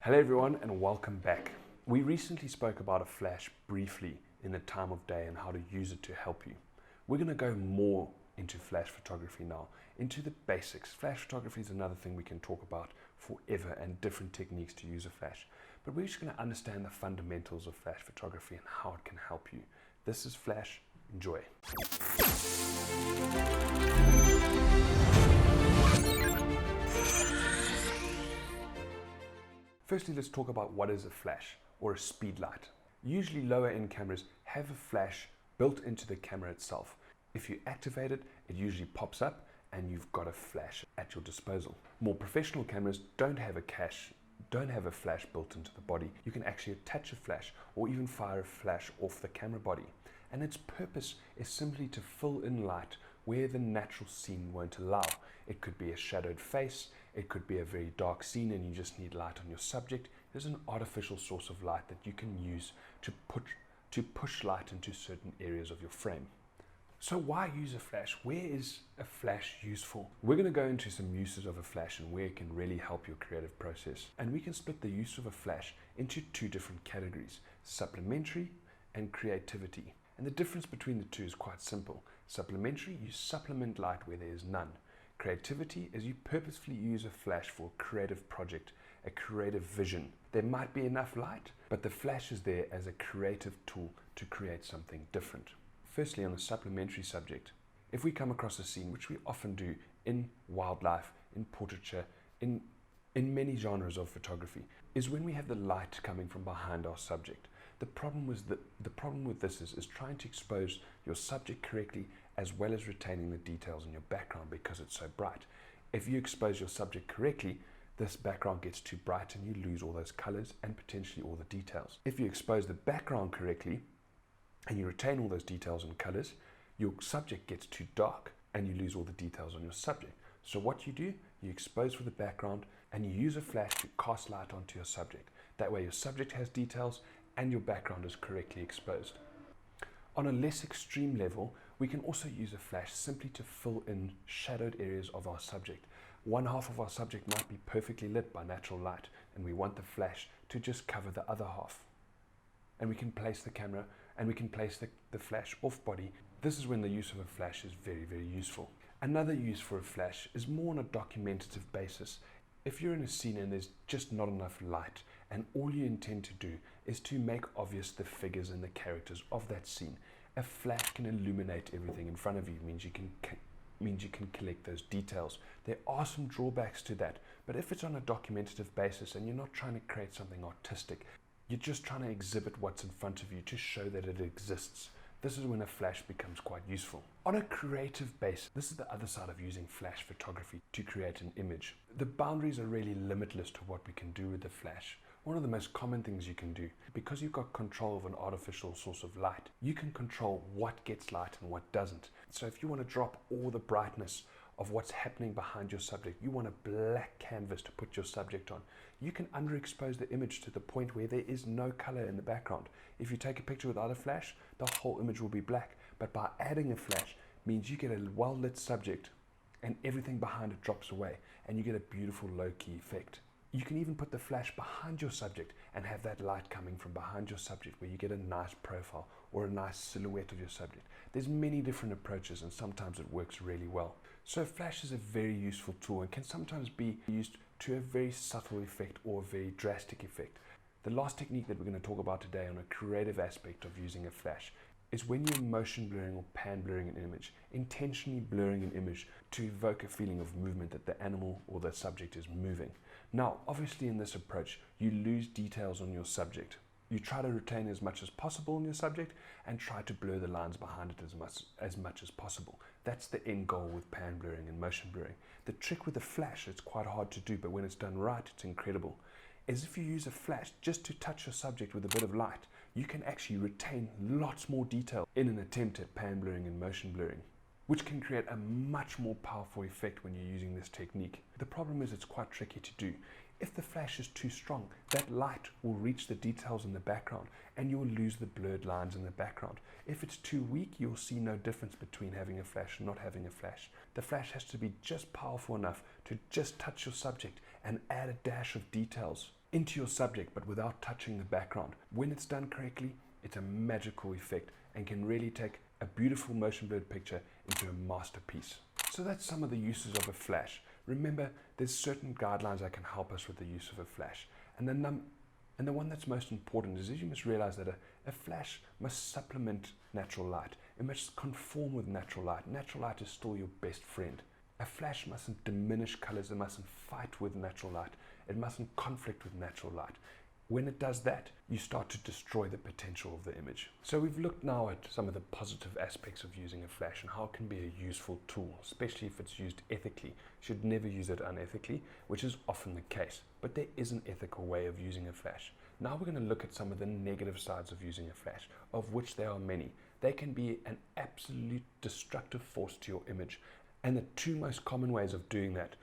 Hello everyone and welcome back. We recently spoke about a flash briefly in the time of day and how to use it to help you. We're going to go more into flash photography now, into the basics. Flash photography is another thing we can talk about forever and different techniques to use a flash. But we're just going to understand the fundamentals of flash photography and how it can help you. This is Flash. Enjoy. Firstly, let's talk about what is a flash or a speed light. Usually lower end cameras have a flash built into the camera itself. If you activate it, it usually pops up and you've got a flash at your disposal. More professional cameras don't have a flash built into the body. You can actually attach a flash or even fire a flash off the camera body. And its purpose is simply to fill in light where the natural scene won't allow. It could be a shadowed face, it could be a very dark scene and you just need light on your subject. There's an artificial source of light that you can use to push light into certain areas of your frame. So why use a flash? Where is a flash useful? We're going to go into some uses of a flash and where it can really help your creative process. And we can split the use of a flash into two different categories: supplementary and creativity. And the difference between the two is quite simple. Supplementary, you supplement light where there is none. Creativity is you purposefully use a flash for a creative project, a creative vision. There might be enough light, but the flash is there as a creative tool to create something different. Firstly, on a supplementary subject, if we come across a scene, which we often do in wildlife, in portraiture, in many genres of photography, is when we have the light coming from behind our subject. The problem with this is trying to expose your subject correctly as well as retaining the details in your background because it's so bright. If you expose your subject correctly, this background gets too bright and you lose all those colors and potentially all the details. If you expose the background correctly and you retain all those details and colors, your subject gets too dark and you lose all the details on your subject. So what you do, you expose for the background and you use a flash to cast light onto your subject. That way your subject has details and your background is correctly exposed. On a less extreme level, we can also use a flash simply to fill in shadowed areas of our subject. One half of our subject might be perfectly lit by natural light and we want the flash to just cover the other half. And we can place the camera and we can place the flash off body. This is when the use of a flash is very, very useful. Another use for a flash is more on a documentative basis. If you're in a scene and there's just not enough light and all you intend to do is to make obvious the figures and the characters of that scene, a flash can illuminate everything in front of you. Means you can collect those details. There are some drawbacks to that, but if it's on a documentative basis and you're not trying to create something artistic, you're just trying to exhibit what's in front of you to show that it exists, this is when a flash becomes quite useful. On a creative basis, this is the other side of using flash photography to create an image. The boundaries are really limitless to what we can do with the flash. One of the most common things you can do, because you've got control of an artificial source of light, you can control what gets light and what doesn't. So if you want to drop all the brightness of what's happening behind your subject, you want a black canvas to put your subject on, you can underexpose the image to the point where there is no color in the background. If you take a picture without a flash, the whole image will be black. But by adding a flash means you get a well-lit subject and everything behind it drops away and you get a beautiful low-key effect. You can even put the flash behind your subject and have that light coming from behind your subject where you get a nice profile or a nice silhouette of your subject. There's many different approaches and sometimes it works really well. So flash is a very useful tool and can sometimes be used to a very subtle effect or a very drastic effect. The last technique that we're going to talk about today on a creative aspect of using a flash is when you're motion blurring or pan blurring an image, intentionally blurring an image to evoke a feeling of movement that the animal or the subject is moving. Now, obviously in this approach, you lose details on your subject. You try to retain as much as possible in your subject and try to blur the lines behind it as much as possible. That's the end goal with pan blurring and motion blurring. The trick with a flash, it's quite hard to do, but when it's done right, it's incredible, is if you use a flash just to touch your subject with a bit of light, you can actually retain lots more detail in an attempt at pan blurring and motion blurring, which can create a much more powerful effect when you're using this technique. The problem is it's quite tricky to do. If the flash is too strong, that light will reach the details in the background and you will lose the blurred lines in the background. If it's too weak, you'll see no difference between having a flash and not having a flash. The flash has to be just powerful enough to just touch your subject and add a dash of details into your subject but without touching the background. When it's done correctly, it's a magical effect and can really take a beautiful motion blurred picture into a masterpiece. So that's some of the uses of a flash. Remember, there's certain guidelines that can help us with the use of a flash. And the one that's most important is you must realize that a flash must supplement natural light. It must conform with natural light. Natural light is still your best friend. A flash mustn't diminish colors. It mustn't fight with natural light. It mustn't conflict with natural light. When it does that, you start to destroy the potential of the image. So we've looked now at some of the positive aspects of using a flash and how it can be a useful tool, especially if it's used ethically. You should never use it unethically, which is often the case. But there is an ethical way of using a flash. Now we're going to look at some of the negative sides of using a flash, of which there are many. They can be an absolute destructive force to your image. And the two most common ways of doing that,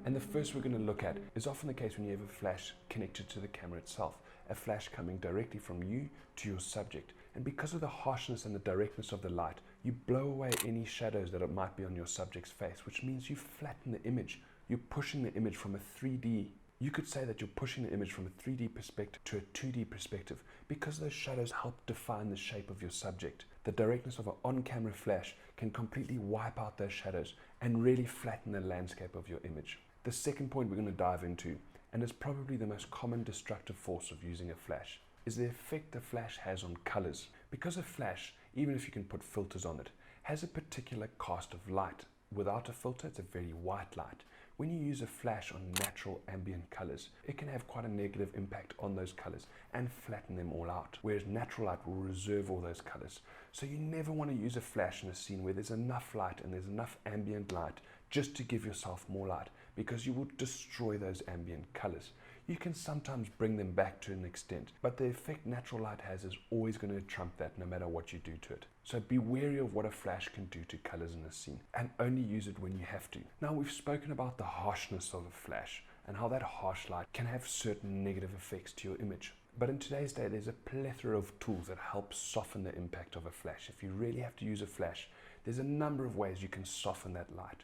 and the first we're going to look at, is often the case when you have a flash connected to the camera itself, a flash coming directly from you to your subject. And because of the harshness and the directness of the light, you blow away any shadows that it might be on your subject's face, which means you flatten the image. You're pushing the image from a 3D. You could say that you're pushing the image from a 3D perspective to a 2D perspective because those shadows help define the shape of your subject. The directness of an on-camera flash can completely wipe out those shadows and really flatten the landscape of your image. The second point we're going to dive into, and is probably the most common destructive force of using a flash, is the effect the flash has on colors. Because a flash, even if you can put filters on it, has a particular cast of light. Without a filter, it's a very white light. When you use a flash on natural ambient colors, it can have quite a negative impact on those colors and flatten them all out, whereas natural light will reserve all those colors. So you never want to use a flash in a scene where there's enough light and there's enough ambient light just to give yourself more light, because you will destroy those ambient colors. You can sometimes bring them back to an extent, but the effect natural light has is always going to trump that no matter what you do to it. So be wary of what a flash can do to colors in a scene, and only use it when you have to. Now we've spoken about the harshness of a flash and how that harsh light can have certain negative effects to your image. But in today's day, there's a plethora of tools that help soften the impact of a flash. If you really have to use a flash, there's a number of ways you can soften that light.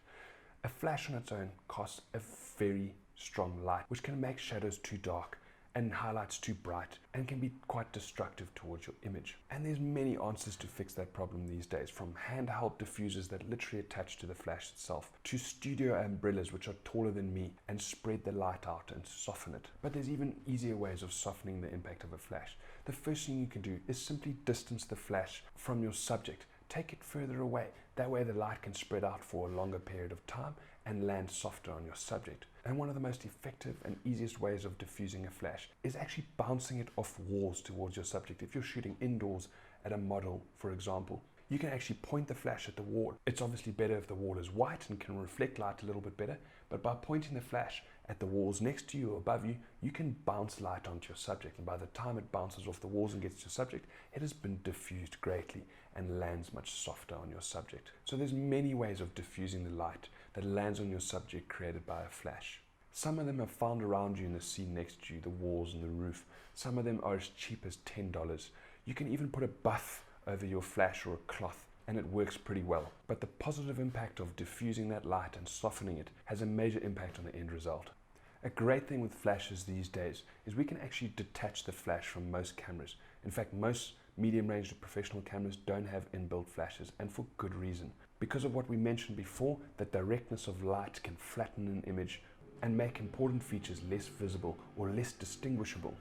A flash on its own casts a very strong light, which can make shadows too dark and highlights too bright, and can be quite destructive towards your image. And there's many answers to fix that problem these days, from handheld diffusers that literally attach to the flash itself, to studio umbrellas which are taller than me and spread the light out and soften it. But there's even easier ways of softening the impact of a flash. The first thing you can do is simply distance the flash from your subject. Take it further away. That way the light can spread out for a longer period of time and land softer on your subject. And one of the most effective and easiest ways of diffusing a flash is actually bouncing it off walls towards your subject. If you're shooting indoors at a model, for example, you can actually point the flash at the wall. It's obviously better if the wall is white and can reflect light a little bit better, but by pointing the flash at the walls next to you or above you, you can bounce light onto your subject. And by the time it bounces off the walls and gets to your subject, it has been diffused greatly and lands much softer on your subject. So there's many ways of diffusing the light that lands on your subject created by a flash. Some of them are found around you in the scene next to you, the walls and the roof. Some of them are as cheap as $10. You can even put a buff over your flash or a cloth, and it works pretty well. But the positive impact of diffusing that light and softening it has a major impact on the end result. A great thing with flashes these days is we can actually detach the flash from most cameras. In fact, most medium-range to professional cameras don't have inbuilt flashes, and for good reason. Because of what we mentioned before, the directness of light can flatten an image and make important features less visible or less distinguishable.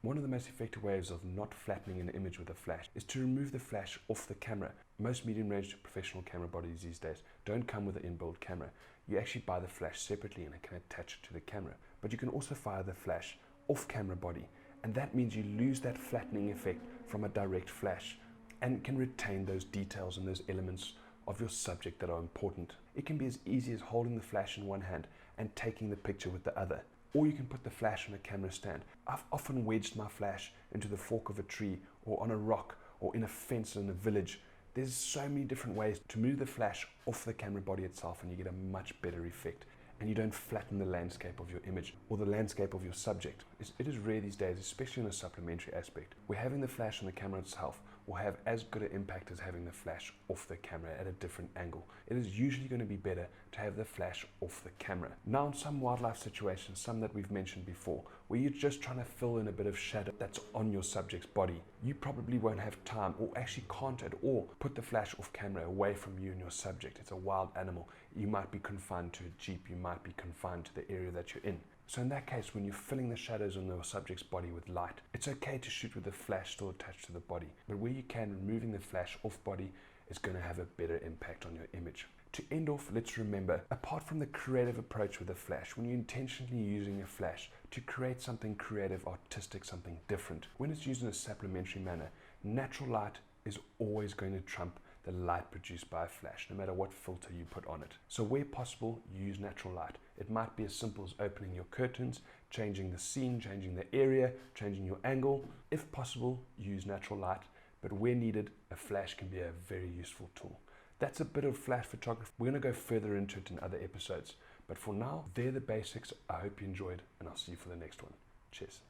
One of the most effective ways of not flattening an image with a flash is to remove the flash off the camera. Most medium-range to professional camera bodies these days don't come with an inbuilt camera. You actually buy the flash separately and it can attach it to the camera. But you can also fire the flash off camera body, and that means you lose that flattening effect from a direct flash and can retain those details and those elements of your subject that are important. It can be as easy as holding the flash in one hand and taking the picture with the other. Or you can put the flash on a camera stand. I've often wedged my flash into the fork of a tree or on a rock or in a fence in a village. There's so many different ways to move the flash off the camera body itself, and you get a much better effect. And you don't flatten the landscape of your image or the landscape of your subject. It is rare these days, especially in a supplementary aspect, where having the flash on the camera itself or have as good an impact as having the flash off the camera at a different angle. It is usually going to be better to have the flash off the camera. Now, in some wildlife situations, some that we've mentioned before, where you're just trying to fill in a bit of shadow that's on your subject's body, you probably won't have time, or actually can't at all, put the flash off camera away from you and your subject. It's a wild animal. You might be confined to a jeep, you might be confined to the area that you're in. So in that case, when you're filling the shadows on your subject's body with light, it's okay to shoot with the flash still attached to the body. But where you can, removing the flash off body is going to have a better impact on your image. To end off, let's remember, apart from the creative approach with the flash, when you're intentionally using a flash to create something creative, artistic, something different, when it's used in a supplementary manner, natural light is always going to trump the light produced by a flash, no matter what filter you put on it. So where possible, use natural light. It might be as simple as opening your curtains, changing the scene, changing the area, changing your angle. If possible, use natural light, but where needed, a flash can be a very useful tool. That's a bit of flash photography. We're going to go further into it in other episodes, but for now, they're the basics. I hope you enjoyed, and I'll see you for the next one. Cheers.